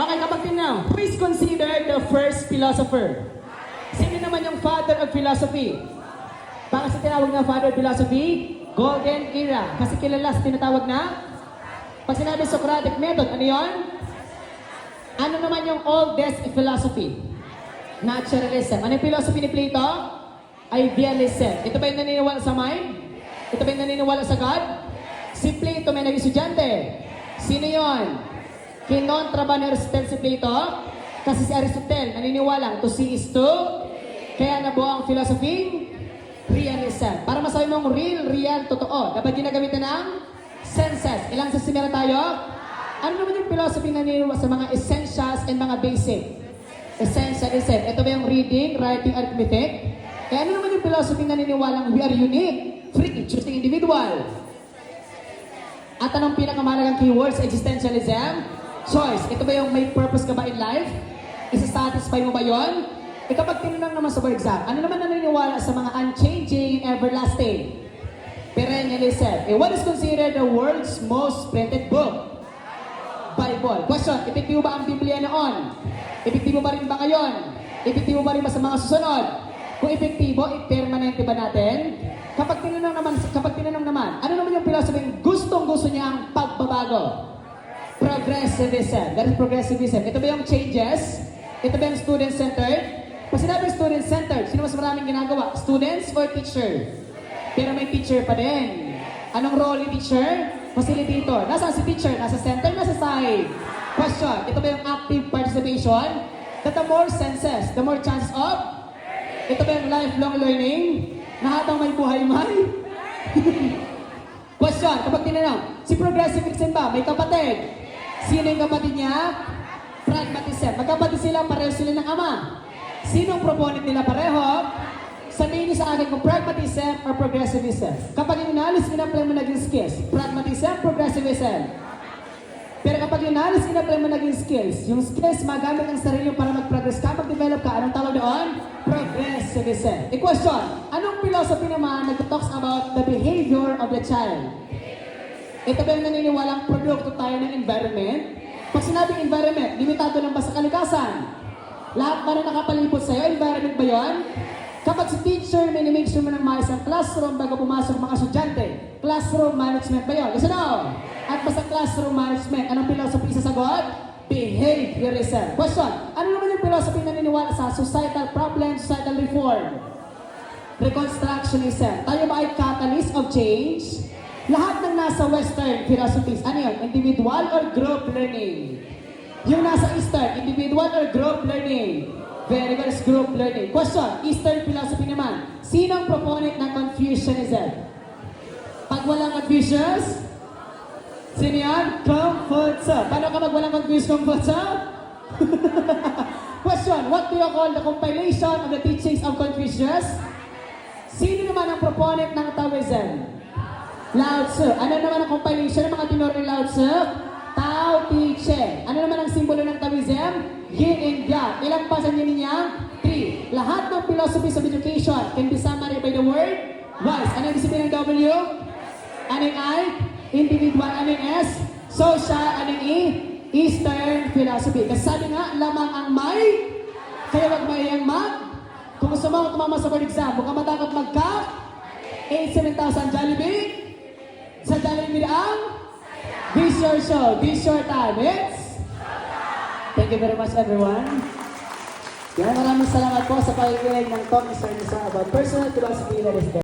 Okay, kapag tingnan, who is considered the first philosopher? Sino naman yung father of philosophy? Bakit sa tinawag na father of philosophy? Golden Era. Kasi kilala sa tinatawag na? Pag sinabi Socratic method, ano yon? Ano naman yung oldest philosophy? Naturalism. Ano yung philosophy ni Plato? Idealism. Ito ba yung naniniwala sa mind? Ito ba yung naniniwala sa God? Si Plato may naging estudyante. Sino yon? Kinontra ba ni Aristotle si Plato? Kasi si Aristotle naniniwala to see is to. Kaya nabuo ang philosophy? Realism. Para masabi mong real, totoo. Dapat ginagamitan ng senses. Ilang senses meron tayo? Ano naman yung philosophy na naniniwala sa mga essentials and mga basic? Essentialism. Ito ba yung reading, writing, arithmetic? Kaya ano naman yung philosophy na naniniwalang we are unique, free, interesting individual? At anong pinakamahalagang keywords sa existentialism? Choice. Ito ba yung may purpose ka ba in life? Isa-satisfy mo ba yon? E kapag tinanong naman sa board exam, ano naman naniniwala sa mga unchanging, everlasting? Perennialism. What is considered the world's most printed book? Bible. Question, epektibo ba ang Biblia noon? Epektibo ba rin ba ngayon? Epektibo ba rin ba sa mga susunod? Kung epektibo, permanente ba natin? Kapag tinanong naman, ano naman yung philosophy gustong-gusto niyang pagbabago? Progressivism. That is progressivism. Ito ba yung changes? Ito ba yung student-centered? Pag sinabi student-centered, sino mas maraming ginagawa? Students or teacher? Pero may teacher pa din. Anong role ni teacher? Facilitator. Nasaan si teacher? Nasa center, nasa side. Question, ito ba yung active participation? That the more senses, the more chances of? Ito ba yung lifelong learning? Na habang may buhay may? Question, kapag tinanong, si progressivism ba? May kapatid? Sino yung kapatid niya? Pragmatism. Magkapatid sila, pareho sila ng ama. Sino ang proponent nila pareho? Sabihin niyo sa akin kung pragmatism or progressivism. Kapag inalis, in-apply mo naging skills. Pragmatism, progressivism. Pero kapag inalis, in-apply mo naging skills. Yung skills, magamit ang sarili para mag-progress ka, mag-develop ka. Anong tawag doon? Progressivism. I-question, anong philosophy naman nag-talks about the behavior of the child? Ito ba yung naniniwalang produkto tayo ng environment? Pag sinabing environment, limitado lang ba sa kalikasan? Lahat ba na nakapalibot sa'yo? Environment ba yun? Kapag si teacher, may make sure mo ng maayos ang classroom bago pumasok mga estudyante. Classroom management ba yun? Yes or no? At basta classroom management, anong philosophy sasagot? Behaviorism. Question, ano naman yung philosophy na naniniwala sa societal problem, societal reform? Reconstructionism. Tayo ba ay catalyst of change? Lahat ng nasa Western philosophies, ano yun? Individual or group learning? Yung nasa Eastern, individual or group learning? Very good, group learning. Question, Eastern philosophy naman. Sino ang proponent ng Confucianism? Pag walang Confucius, sino yan? Confucius. Paano ka mag walang Confucius? Question, what do you call the compilation of the teachings of Confucius? Sino naman ang proponent ng Taoism? Lao Tzu. Ano naman ang compilation ng mga tinuro ni Lao Tzu? Tao Te Ching. Ano naman ang simbolo ng Taoism? Yin and Yang. Ilang pa sa niya? 3. Lahat ng philosophies of education can be summarized by the word wise. Ano yung sabihin ng W? Ano yung I? Individual. Ano yung S? Social. Ano yung E? Eastern philosophy. Kasi sabi nga, lamang ang may, kaya wag may ang mag. Kung gusto mo tumama sa board exam, huwag ka matakot magka 87,000 Jollibee. Sa Jollibee ang this your show, this your time. It's thank you very much, everyone. Yan, maraming salamat po sa pakikinig ng talk ni Sir Nisa about personal philosophy that is there.